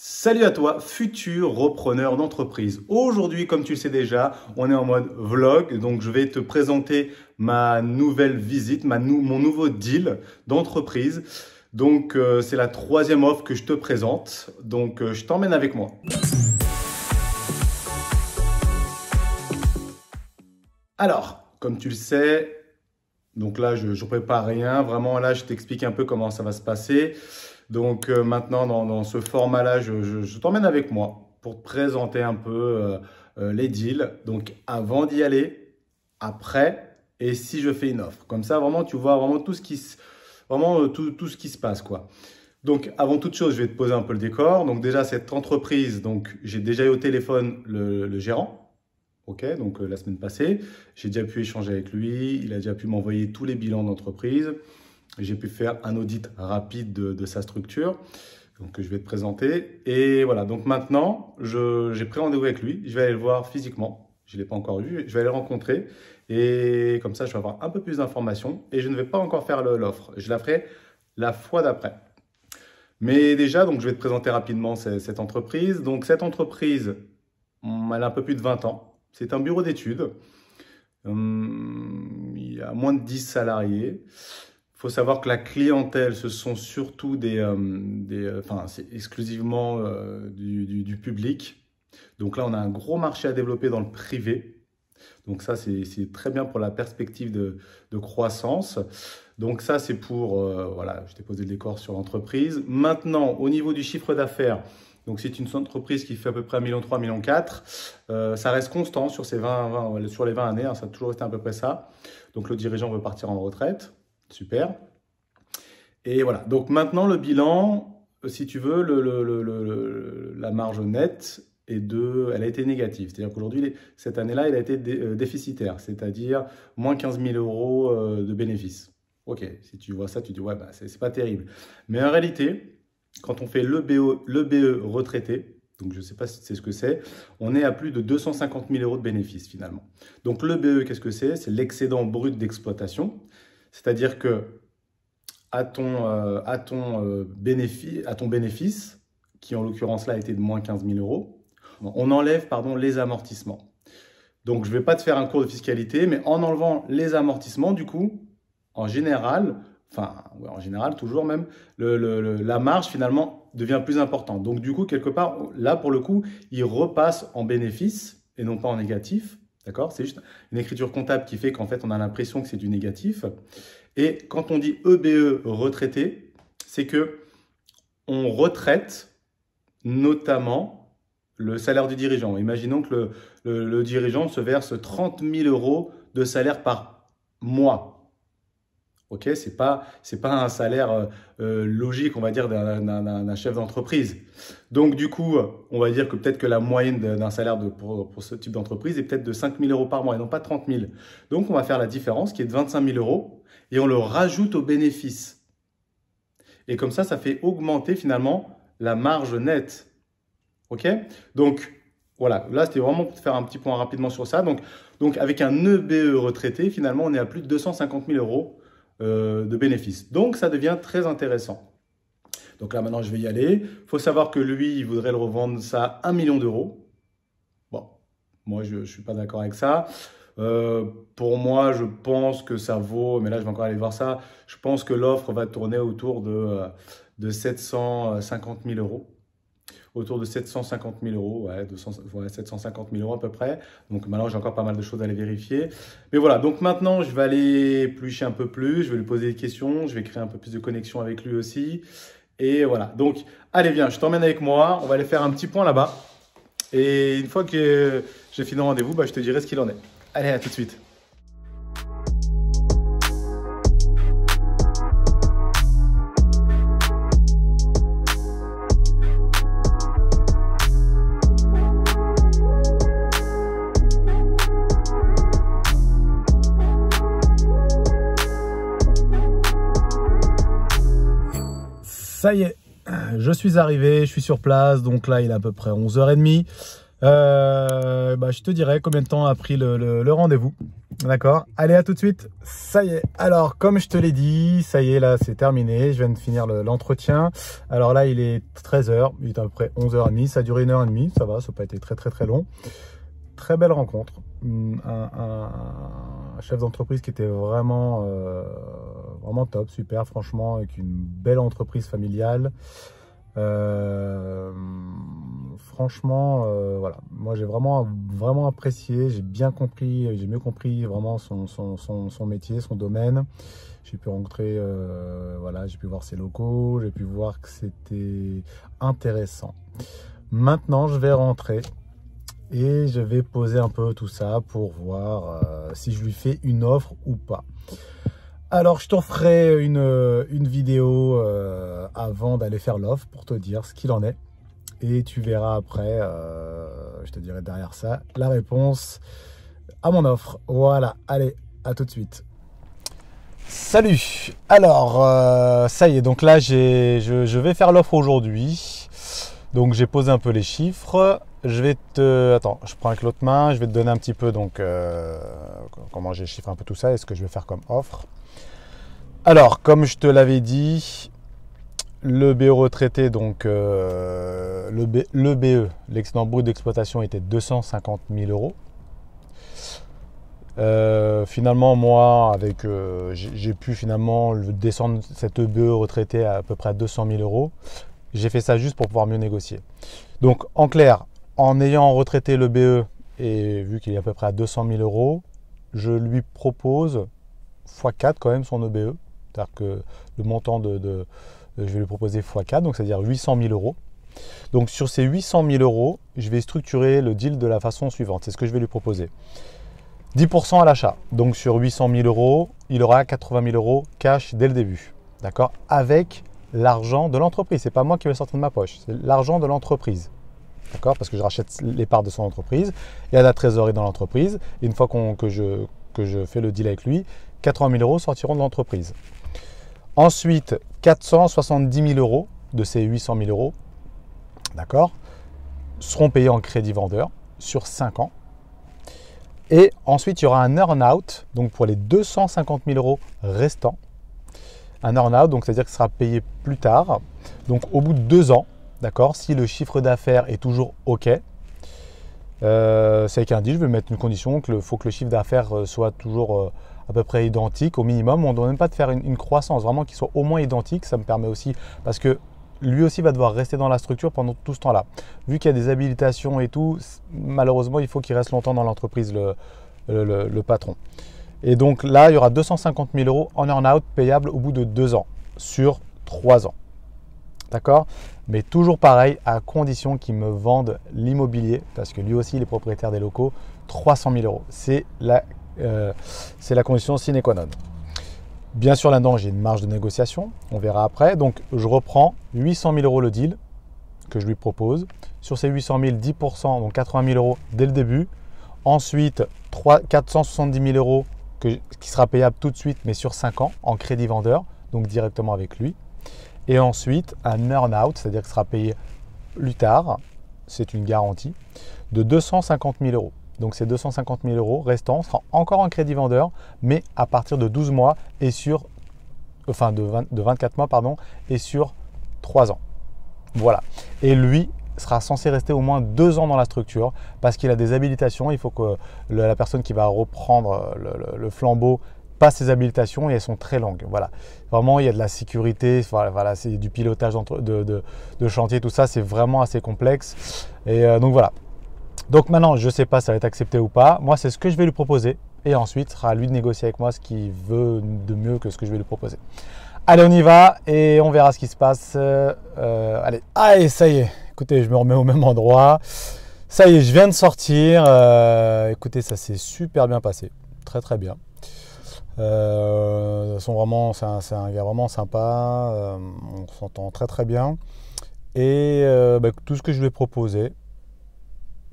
Salut à toi, futur repreneur d'entreprise. Aujourd'hui, comme tu le sais déjà, on est en mode vlog. Donc, je vais te présenter ma nouvelle visite, mon nouveau deal d'entreprise. Donc, c'est la troisième offre que je te présente. Donc, je t'emmène avec moi. Alors, comme tu le sais, donc là, je ne prépare rien. Vraiment, là, je t'explique un peu comment ça va se passer. Donc maintenant, dans ce format-là, je t'emmène avec moi pour te présenter un peu les deals. Donc avant d'y aller, après et si je fais une offre. Comme ça, vraiment, tu vois vraiment tout ce qui se passe, quoi. Donc avant toute chose, je vais te poser un peu le décor. Donc déjà, cette entreprise, donc j'ai déjà eu au téléphone le gérant. Ok, donc la semaine passée, j'ai déjà pu échanger avec lui. Il a déjà pu m'envoyer tous les bilans d'entreprise. J'ai pu faire un audit rapide de sa structure, donc je vais te présenter. Et voilà, donc maintenant, j'ai pris rendez-vous avec lui. Je vais aller le voir physiquement. Je ne l'ai pas encore vu. Je vais aller le rencontrer. Et comme ça, je vais avoir un peu plus d'informations. Et je ne vais pas encore faire l'offre. Je la ferai la fois d'après. Mais déjà, donc, je vais te présenter rapidement cette entreprise. Donc, cette entreprise, elle a un peu plus de 20 ans. C'est un bureau d'études. Il y a moins de 10 salariés. Il faut savoir que la clientèle, ce sont surtout c'est exclusivement du public. Donc là, on a un gros marché à développer dans le privé. Donc ça, c'est très bien pour la perspective de croissance. Donc ça, c'est pour, voilà, je t'ai posé le décor sur l'entreprise. Maintenant, au niveau du chiffre d'affaires, donc c'est une entreprise qui fait à peu près 1,3 million, 1,4 million. Ça reste constant sur les 20 années, hein, ça a toujours été à peu près ça. Donc le dirigeant veut partir en retraite. Super. Et voilà. Donc maintenant, le bilan, si tu veux, la marge nette elle a été négative. C'est-à-dire qu'aujourd'hui, cette année-là, elle a été déficitaire, c'est-à-dire moins 15 000 euros de bénéfices. Ok, si tu vois ça, tu dis, ouais, bah, c'est pas terrible. Mais en réalité, quand on fait le BE retraité, donc je ne sais pas si c'est ce que c'est, on est à plus de 250 000 euros de bénéfices finalement. Donc le BE, qu'est-ce que c'est? C'est l'excédent brut d'exploitation. C'est-à-dire que à ton bénéfice, qui en l'occurrence là était de moins 15 000 euros, on enlève les amortissements. Donc je ne vais pas te faire un cours de fiscalité, mais en enlevant les amortissements, du coup, en général toujours même, la marge finalement devient plus importante. Donc du coup, quelque part, là pour le coup, il repasse en bénéfice et non pas en négatif. D'accord? C'est juste une écriture comptable qui fait qu'en fait, on a l'impression que c'est du négatif. Et quand on dit EBE retraité, c'est que on retraite notamment le salaire du dirigeant. Imaginons que le dirigeant se verse 30 000 euros de salaire par mois. Ok, c'est pas un salaire logique, on va dire, d'un chef d'entreprise. Donc, du coup, on va dire que peut-être que la moyenne d'un salaire pour ce type d'entreprise est peut-être de 5 000 euros par mois et non pas 30 000. Donc, on va faire la différence qui est de 25 000 euros et on le rajoute au bénéfice. Et comme ça fait augmenter finalement la marge nette. Ok? Donc, voilà. Là, c'était vraiment pour te faire un petit point rapidement sur ça. Donc avec un EBE retraité, finalement, on est à plus de 250 000 euros de bénéfices. Donc, ça devient très intéressant. Donc là, maintenant, je vais y aller. Il faut savoir que lui, il voudrait le revendre ça à 1 million d'euros. Bon, moi, je ne suis pas d'accord avec ça. Pour moi, je pense que ça vaut, mais là, je vais encore aller voir ça. Je pense que l'offre va tourner autour de 750 000 euros. Autour de 750 000 euros, ouais, 750 000 euros à peu près. Donc maintenant, j'ai encore pas mal de choses à aller vérifier. Mais voilà, donc maintenant, je vais aller éplucher un peu plus, je vais lui poser des questions, je vais créer un peu plus de connexion avec lui aussi. Et voilà, donc allez, viens, je t'emmène avec moi, on va aller faire un petit point là-bas. Et une fois que j'ai fini le rendez-vous, je te dirai ce qu'il en est. Allez, à tout de suite. Ça y est, je suis arrivé, je suis sur place, donc là il est à peu près 11h30. Je te dirai combien de temps a pris le rendez-vous. D'accord. Allez, à tout de suite. Ça y est. Alors, comme je te l'ai dit, ça y est, là, c'est terminé. Je viens de finir l'entretien. Alors là, il est 13 h. Il est à peu près 11h30. Ça a duré 1h30. Ça va, ça n'a pas été très long. Très belle rencontre. Un chef d'entreprise qui était vraiment top, super, franchement, avec une belle entreprise familiale. Franchement, voilà, moi j'ai vraiment apprécié, j'ai bien compris, j'ai mieux compris vraiment son métier, son domaine. J'ai pu rencontrer, voilà, j'ai pu voir ses locaux, j'ai pu voir que c'était intéressant. Maintenant, je vais rentrer et je vais poser un peu tout ça pour voir si je lui fais une offre ou pas. Alors, je te referai une vidéo avant d'aller faire l'offre pour te dire ce qu'il en est. Et tu verras après, je te dirai derrière ça, la réponse à mon offre. Voilà, allez, à tout de suite. Salut. Alors, ça y est, donc là, je vais faire l'offre aujourd'hui. Donc, j'ai posé un peu les chiffres. Attends, je prends avec l'autre main. Je vais te donner un petit peu, donc, comment j'ai chiffré un peu tout ça et ce que je vais faire comme offre. Alors, comme je te l'avais dit, le BE retraité, donc le BE, l'excédent brut d'exploitation, était 250 000 €. Finalement, moi, j'ai pu finalement descendre cette BE retraité à peu près à 200 000 €. J'ai fait ça juste pour pouvoir mieux négocier. Donc, en clair, en ayant retraité le BE et vu qu'il est à peu près à 200 000 €, je lui propose x4 quand même son EBE. C'est-à-dire que le montant je vais lui proposer x4, donc c'est-à-dire 800 000 €. Donc sur ces 800 000 €, je vais structurer le deal de la façon suivante. C'est ce que je vais lui proposer. 10% à l'achat. Donc sur 800 000 €, il aura 80 000 € cash dès le début. D'accord? Avec l'argent de l'entreprise. Ce n'est pas moi qui vais sortir de ma poche. C'est l'argent de l'entreprise. D'accord? Parce que je rachète les parts de son entreprise. Il y a la trésorerie dans l'entreprise. Et une fois que je fais le deal avec lui, 80 000 € sortiront de l'entreprise. Ensuite, 470 000 € de ces 800 000 €, d'accord, seront payés en crédit vendeur sur 5 ans. Et ensuite, il y aura un earn-out, donc pour les 250 000 € restants. Un earn-out, donc c'est-à-dire qu'il sera payé plus tard, donc au bout de 2 ans, d'accord, si le chiffre d'affaires est toujours OK. C'est avec un deal, je vais mettre une condition qu'il faut que le chiffre d'affaires soit toujours à peu près identique au minimum. On ne doit même pas de faire une croissance, vraiment qu'il soit au moins identique. Ça me permet aussi, parce que lui aussi va devoir rester dans la structure pendant tout ce temps-là. Vu qu'il y a des habilitations et tout, malheureusement, il faut qu'il reste longtemps dans l'entreprise, le patron. Et donc là, il y aura 250 000 € en earn-out payable au bout de 2 ans, sur 3 ans. D'accord? Mais toujours pareil, à condition qu'il me vende l'immobilier, parce que lui aussi, il est propriétaire des locaux, 300 000 €. C'est la condition sine qua non. Bien sûr, là-dedans, j'ai une marge de négociation. On verra après. Donc, je reprends 800 000 € le deal que je lui propose. Sur ces 800 000, 10%, donc 80 000 € dès le début. Ensuite, 470 000 € qui sera payable tout de suite, mais sur 5 ans, en crédit vendeur, donc directement avec lui. Et ensuite, un earn-out, c'est-à-dire qu'il sera payé plus tard, c'est une garantie, de 250 000 €. Donc ces 250 000 € restants seront encore en crédit vendeur, mais à partir de 12 mois et de 24 mois, pardon, et sur 3 ans. Voilà. Et lui sera censé rester au moins 2 ans dans la structure parce qu'il a des habilitations. Il faut que la personne qui va reprendre le flambeau passe ses habilitations et elles sont très longues. Voilà. Vraiment, il y a de la sécurité, voilà, c'est du pilotage de chantier, tout ça, c'est vraiment assez complexe. Et donc voilà. Donc maintenant, je ne sais pas si ça va être accepté ou pas. Moi, c'est ce que je vais lui proposer. Et ensuite, ce sera à lui de négocier avec moi ce qu'il veut de mieux que ce que je vais lui proposer. Allez, on y va et on verra ce qui se passe. Allez, ça y est. Écoutez, je me remets au même endroit. Ça y est, je viens de sortir. Écoutez, ça s'est super bien passé. Très, très bien. C'est un gars vraiment sympa. On s'entend très, très bien. Et tout ce que je lui ai proposé,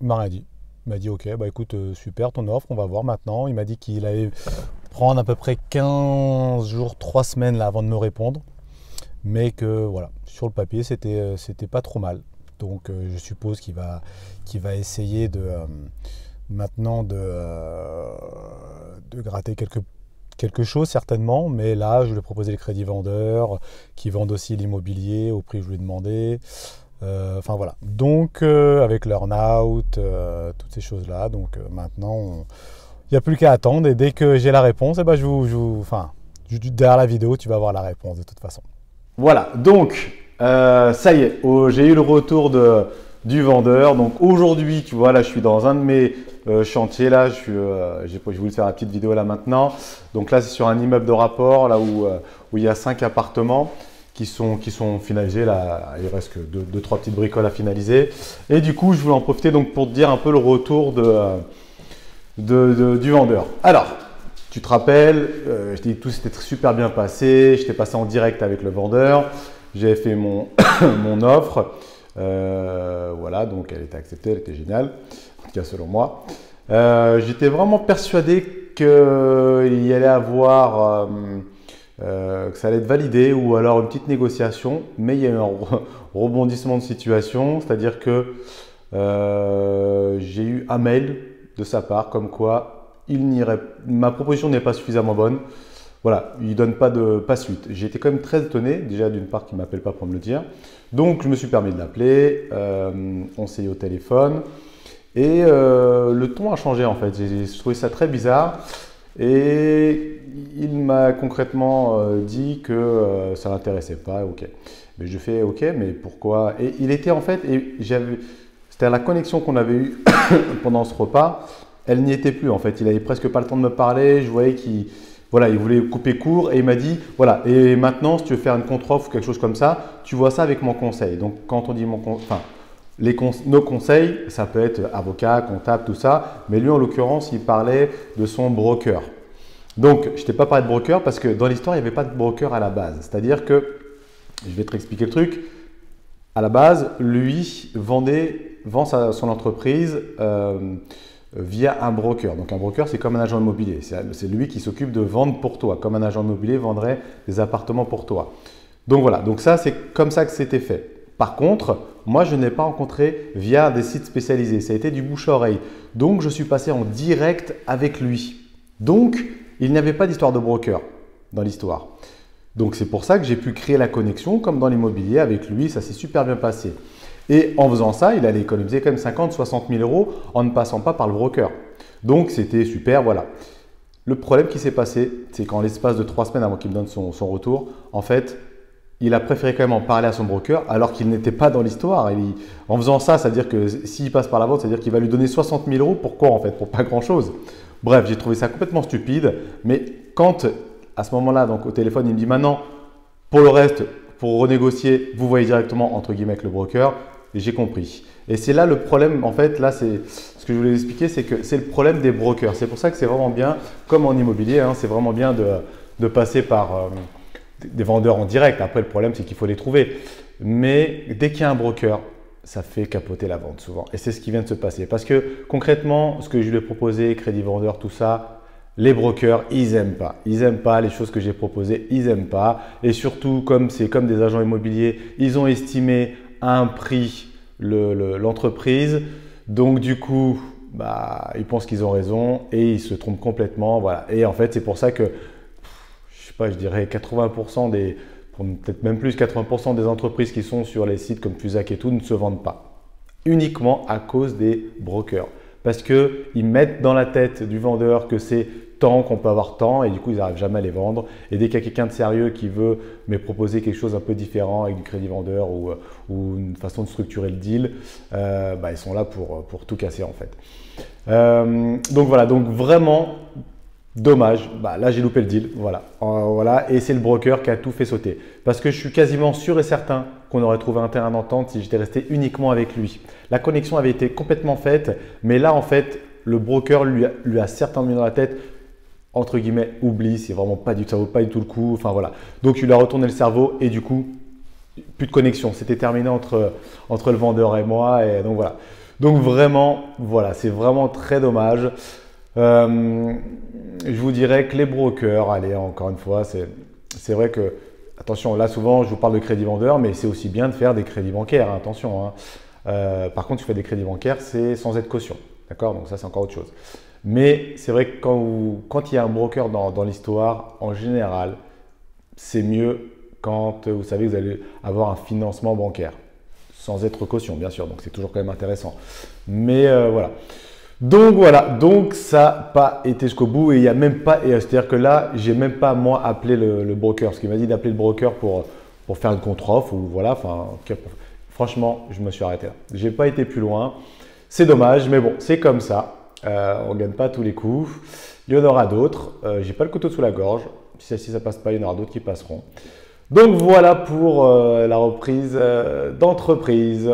il m'a rien dit. Il m'a dit ok, écoute, super ton offre, on va voir maintenant. Il m'a dit qu'il allait prendre à peu près 15 jours, 3 semaines là, avant de me répondre. Mais que voilà, sur le papier, c'était pas trop mal. Donc je suppose qu'il va essayer maintenant de gratter quelque chose certainement, mais là je lui ai proposé les crédits vendeurs qui vendent aussi l'immobilier au prix que je lui ai demandé. Enfin voilà, donc avec l'earn-out, toutes ces choses-là, donc maintenant il n'y a plus qu'à attendre et dès que j'ai la réponse, eh ben, derrière la vidéo tu vas avoir la réponse de toute façon. Voilà, donc ça y est, j'ai eu le retour du vendeur. Donc aujourd'hui, tu vois, là je suis dans un de mes chantiers, là j'ai voulu faire la petite vidéo là maintenant. Donc là c'est sur un immeuble de rapport, là où il y a 5 appartements qui sont finalisés. Là, il reste que 2-3 petites bricoles à finaliser. Et du coup, je voulais en profiter donc pour te dire un peu le retour du vendeur. Alors, tu te rappelles, je t'ai dit que tout s'était super bien passé. J'étais passé en direct avec le vendeur. J'avais fait mon offre. Voilà, donc elle était acceptée, elle était géniale, en tout cas selon moi. J'étais vraiment persuadé qu'il y allait avoir, que ça allait être validé ou alors une petite négociation, mais il y a eu un rebondissement de situation, c'est-à-dire que j'ai eu un mail de sa part comme quoi ma proposition n'est pas suffisamment bonne. Voilà, il ne donne pas suite. J'ai été quand même très étonné, déjà d'une part qu'il ne m'appelle pas pour me le dire. Donc je me suis permis de l'appeler, on s'est eu au téléphone et le ton a changé en fait. J'ai trouvé ça très bizarre et il m'a concrètement dit que ça ne l'intéressait pas. Ok, mais je fais ok, mais pourquoi? Et il était en fait, c'était la connexion qu'on avait eue pendant ce repas, elle n'y était plus en fait. Il n'avait presque pas le temps de me parler, je voyais qu'il… Voilà, il voulait couper court et il m'a dit, voilà, et maintenant, si tu veux faire une contre-offre ou quelque chose comme ça, tu vois ça avec mon conseil. Donc, quand on dit nos conseils, ça peut être avocat, comptable, tout ça. Mais lui, en l'occurrence, il parlait de son broker. Donc, je ne t'ai pas parlé de broker parce que dans l'histoire, il n'y avait pas de broker à la base. C'est-à-dire que, je vais te réexpliquer le truc, à la base, lui vend son entreprise via un broker. Donc un broker, c'est comme un agent immobilier. C'est lui qui s'occupe de vendre pour toi, comme un agent immobilier vendrait des appartements pour toi. Donc voilà, donc ça, c'est comme ça que c'était fait. Par contre, moi, je n'ai pas rencontré via des sites spécialisés. Ça a été du bouche à oreille. Donc, je suis passé en direct avec lui. Donc, il n'y avait pas d'histoire de broker dans l'histoire. Donc, c'est pour ça que j'ai pu créer la connexion, comme dans l'immobilier, avec lui. Ça s'est super bien passé. Et en faisant ça, il allait économiser quand même 50-60 000 euros en ne passant pas par le broker. Donc, c'était super, voilà. Le problème qui s'est passé, c'est qu'en l'espace de 3 semaines avant qu'il me donne son retour, en fait, il a préféré quand même en parler à son broker alors qu'il n'était pas dans l'histoire. En faisant ça, c'est-à-dire que s'il passe par la vente, c'est-à-dire qu'il va lui donner 60 000 euros. Pourquoi en fait? Pour pas grand-chose. Bref, j'ai trouvé ça complètement stupide. Mais quand, à ce moment-là, donc au téléphone, il me dit maintenant, pour le reste, pour renégocier, vous voyez directement entre guillemets avec le broker. J'ai compris. Et c'est là le problème, en fait, là, c'est ce que je voulais expliquer, c'est que c'est le problème des brokers. C'est pour ça que c'est vraiment bien, comme en immobilier, hein, c'est vraiment bien de passer par des vendeurs en direct. Après, le problème, c'est qu'il faut les trouver. Mais dès qu'il y a un broker, ça fait capoter la vente souvent. Et c'est ce qui vient de se passer. Parce que concrètement, ce que je lui ai proposé, crédit vendeur, tout ça, les brokers, ils n'aiment pas. Ils n'aiment pas les choses que j'ai proposées, ils n'aiment pas. Et surtout, comme c'est comme des agents immobiliers, ils ont estimé à un prix l'entreprise. Donc du coup, ils pensent qu'ils ont raison et ils se trompent complètement. Voilà. Et en fait, c'est pour ça que, je sais pas, je dirais 80% peut-être même plus, 80% des entreprises qui sont sur les sites comme Fusac et tout ne se vendent pas. Uniquement à cause des brokers. Parce qu'ils mettent dans la tête du vendeur que c'est tant qu'on peut avoir tant et du coup, ils n'arrivent jamais à les vendre. Et dès qu'il y a quelqu'un de sérieux qui veut me proposer quelque chose un peu différent avec du crédit vendeur ou une façon de structurer le deal, ils sont là pour tout casser en fait. Donc voilà, donc vraiment dommage. Là, j'ai loupé le deal. Voilà. Et c'est le broker qui a tout fait sauter. Parce que je suis quasiment sûr et certain qu'on aurait trouvé un terrain d'entente si j'étais resté uniquement avec lui. La connexion avait été complètement faite, mais là, en fait, le broker lui a certainement mis dans la tête, entre guillemets, oublie, c'est vraiment pas du tout, ça vaut pas du tout le coup. Enfin voilà. Donc, il lui a retourné le cerveau et du coup, plus de connexion. C'était terminé entre le vendeur et moi. Et donc voilà. Donc vraiment, voilà, c'est vraiment très dommage. Je vous dirais que les brokers, allez, encore une fois, c'est vrai que, attention, là souvent je vous parle de crédit vendeur, mais c'est aussi bien de faire des crédits bancaires, hein, attention. Hein. Par contre, tu fais des crédits bancaires, c'est sans être caution. D'accord? Donc ça, c'est encore autre chose. Mais c'est vrai que quand il y a un broker dans l'histoire, en général, c'est mieux quand vous savez que vous allez avoir un financement bancaire. Sans être caution, bien sûr. Donc c'est toujours quand même intéressant. Mais voilà. Donc ça n'a pas été jusqu'au bout et il n'y a même pas, c'est-à-dire que là, j'ai même pas moi appelé le broker, parce qu'il m'a dit d'appeler le broker pour faire une contre-offre ou voilà, enfin, franchement, je me suis arrêté là. J'ai pas été plus loin, c'est dommage, mais bon, c'est comme ça, on ne gagne pas tous les coups, il y en aura d'autres, j'ai pas le couteau sous la gorge, si ça passe pas, il y en aura d'autres qui passeront. Donc voilà pour la reprise d'entreprise.